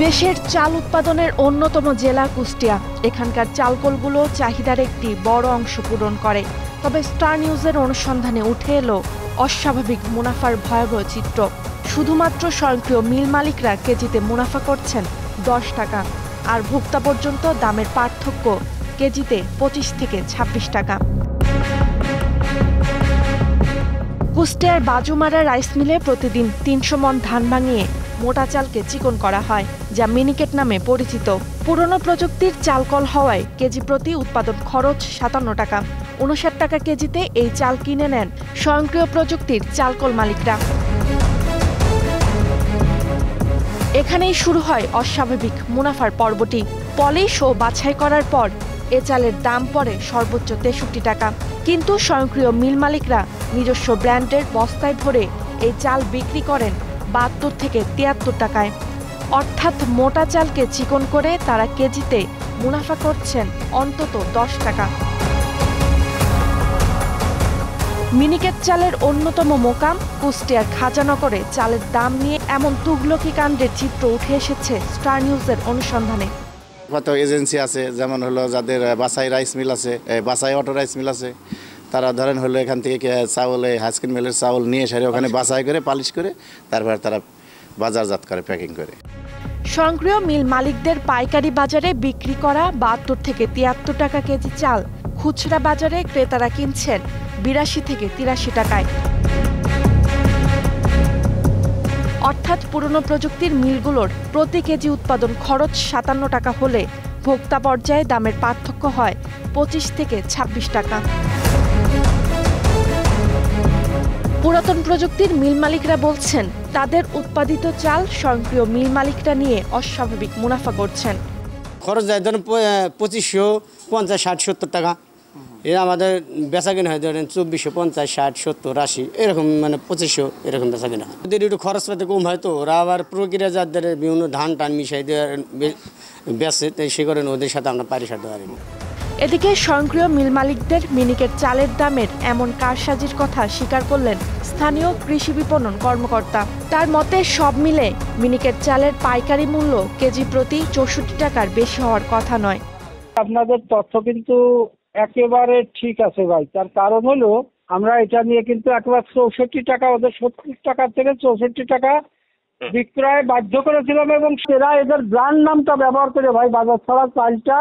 দেশের চাল উৎপাদনের অন্যতম জেলা কুষ্টিয়া। এখানকার চালকলগুলো চাহিদার একটি বড় অংশ পূরণ করে। তবে স্টার নিউজের অনুসন্ধানে উঠে এলো অস্বাভাবিক মুনাফার ভয়াবহ চিত্র। শুধুমাত্র স্বয়ংক্রিয় মিল মালিকরা কেজিতে মুনাফা করছেন 10 টাকা, আর ভোক্তা পর্যন্ত দামের পার্থক্য কেজিতে 25 থেকে 26 টাকা। কুষ্টিয়ার বাজুমারা রাইস মিলে প্রতিদিন 300 মণ ধান ভাঙিয়ে মোটা চালকে চিকন করা হয়, যা মিনিকেট নামে পরিচিত। পুরনো প্রযুক্তির চালকল হওয়ায় কেজি প্রতি উৎপাদন খরচ 57 টাকা। 59 টাকা কেজিতে এই চাল কিনে নেন স্বয়ংক্রিয় প্রযুক্তির চালকল মালিকরা। এখানেই শুরু হয় অস্বাভাবিক মুনাফার পর্বটি। পলিশ ও বাছাই করার পর এ চালের দাম পড়ে সর্বোচ্চ 63 টাকা। কিন্তু স্বয়ংক্রিয় মিল মালিকরা নিজস্ব ব্র্যান্ডের বস্তায় ভরে এই চাল বিক্রি করেন 72 থেকে 73 টাকায়। অর্থাৎ মোটা চালকে চিকন করে তারা কেজিতে মুনাফা করছেন অন্তত 10 টাকা। মিনিকেট চালের অন্যতম মোকাম কুষ্টিয়ার খাজানগরে চালের দাম নিয়ে এমন তুগলকি কাণ্ডের চিত্র উঠে এসেছে স্টার নিউজের অনুসন্ধানে। কত এজেন্সি আছে, যেমন হলো যাদের বাসাই রাইস মিল আছে, বাসাই অটো রাইস মিল আছে, তারা ধরেন হলো এখান থেকে চাউল হাসকিন মিলের চাউল নিয়ে এসে ওখানে বাছাই করে পালিশ করে তারপর তারা বাজারজাত করে প্যাকিং করে। স্বয়ংক্রিয় মিল মালিকদের পাইকারি বাজারে বিক্রি করা 72 থেকে 73 টাকা কেজি চাল খুচরা বাজারে ক্রেতারা কিনছেন 82 থেকে 83 টাকায়। অর্থাৎ পুরনো প্রযুক্তির মিলগুলোর প্রতি কেজি উৎপাদন খরচ 57 টাকা হলে ভোক্তা পর্যায়ে দামের পার্থক্য হয় 25 থেকে 26 টাকা। পুরাতন প্রযুক্তির মিল মালিকরা বলছেন তাদের উৎপাদিত চাল স্বয়ংক্রিয় মিল মালিকরা নিয়ে অস্বাভাবিক মুনাফা করছেন। খরচ যায় ধরেন 2500, 50, 60, 70 টাকা। এরা আমাদের বেচা কিনা হয় ধরেন 2400, 50, 60, 70, 80 এরকম, মানে 2500 এরকম বেচা কিনা হয়। ওদের একটু খরচ পাতে কম হয় তো ওরা আবার প্রক্রিয়াজাতদের বিভিন্ন ধান টান মিশাই দিয়ে বেচে, তাই সে করেন ওদের সাথে আমরা পারিসারতে পারি না। এদিকে স্বয়ংক্রিয় মিল মালিকদের মিনিকেট চালের দামের এমন কারসাজির কথা স্বীকার করলেন স্থানীয় কৃষি বিপণন কর্মকর্তা। তার মতে সব মিলে মিনিকেট চালের পাইকারি মূল্য কেজি প্রতি 64 টাকার বেশি হওয়ার কথা নয়। আপনাদের তথ্য কিন্তু একেবারে ঠিক আছে ভাই, তার কারণ হলো আমরা এটা নিয়ে কিন্তু একবার 64 টাকা, ওদের 70 টাকা থেকে 64 টাকা বিক্রয় বাধ্য করেছিলাম, এবং এরা এদের ব্র্যান্ড নামটা ব্যবহার করে ভাই বাজার ছাড়া চালটা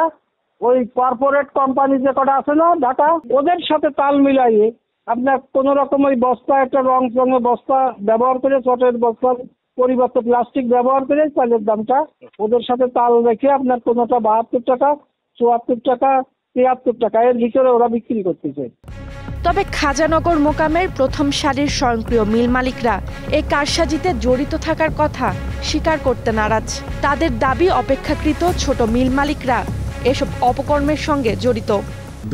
ওই কর্পোরেট কোম্পানি যে কটা আছে না ঢাকা, ওদের সাথে তাল মিলাইয়ে আপনার কোন রকম ওই বস্তা, একটা রঙের বস্তা ব্যবহার করে, চটের বস্তার পরিবর্তে প্লাস্টিক ব্যবহার করে চালের দামটা ওদের সাথে তাল রেখে আপনার কোনোটা 72 টাকা, 74 টাকা, 73 টাকা এর ভিতরে ওরা বিক্রি করতেছে। তবে খাজানগর মোকামের প্রথম সারির স্বয়ংক্রিয় মিল মালিকরা এই কারসাজিতে জড়িত থাকার কথা স্বীকার করতে নারাজ। তাদের দাবি অপেক্ষাকৃত ছোট মিল মালিকরা এসব অপকর্মের সঙ্গে জড়িত।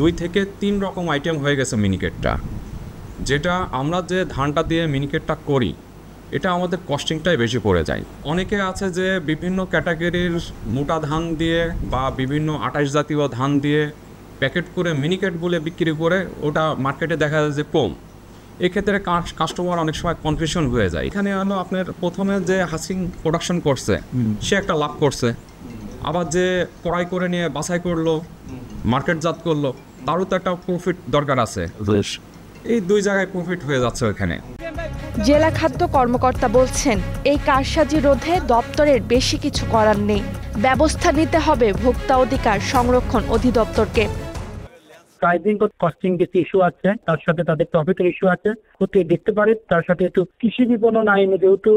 2 থেকে 3 রকম আইটেম হয়ে গেছে মিনিকেটটা। যেটা আমরা যে ধানটা দিয়ে মিনিকেটটা করি এটা আমাদের কস্টিংটাই বেশি পড়ে যায়। অনেকে আছে যে বিভিন্ন ক্যাটাগরির মোটা ধান দিয়ে বা বিভিন্ন 28 জাতীয় ধান দিয়ে প্যাকেট করে মিনিকেট বলে বিক্রি করে, ওটা মার্কেটে দেখা যায় যে কম। এক্ষেত্রে কাস্টমার অনেক সময় কনফিউশন হয়ে যায়। এখানে হলো আপনার প্রথমে যে হাসিং প্রোডাকশন করছে সে একটা লাভ করছে, আবার যে ক্রয় করে নিয়ে বাছাই করলো, মার্কেটজাত করলো, তারও তো একটা প্রফিট দরকার আছে। এই 2 জায়গায় প্রফিট হয়ে যাচ্ছে ওখানে। জেলা খাদ্য কর্মকর্তা বলছেন এই কারসাজি রোধে দপ্তরের বেশি কিছু করার নেই, ব্যবস্থা নিতে হবে ভোক্তা অধিকার সংরক্ষণ অধিদপ্তরকে। প্রাইসিং কস্টিং কিছু ইস্যু আছে, তার সাথে তাদের প্রফিটের ইস্যু আছে, হতে দেখতে পারে। তার সাথে একটু কৃষি বিপণন আইনে যেহেতু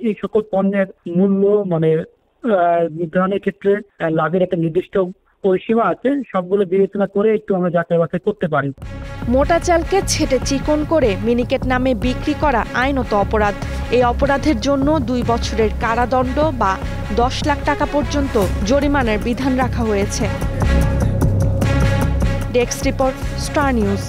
এই সকল পণ্যের মূল্য মানে নির্ধারণের ক্ষেত্রে লাভের একটা নির্দিষ্ট পরিসীমা আছে, সবগুলো বিবেচনা করে একটু আমরা যাচাই বাছাই করতে পারি। মোটা চালকে ছেটে চিকন করে মিনিকেট নামে বিক্রি করা আইনত অপরাধ। এই অপরাধের জন্য 2 বছরের কারাদণ্ড বা 10 লাখ টাকা পর্যন্ত জরিমানার বিধান রাখা হয়েছে। Desk report, star news.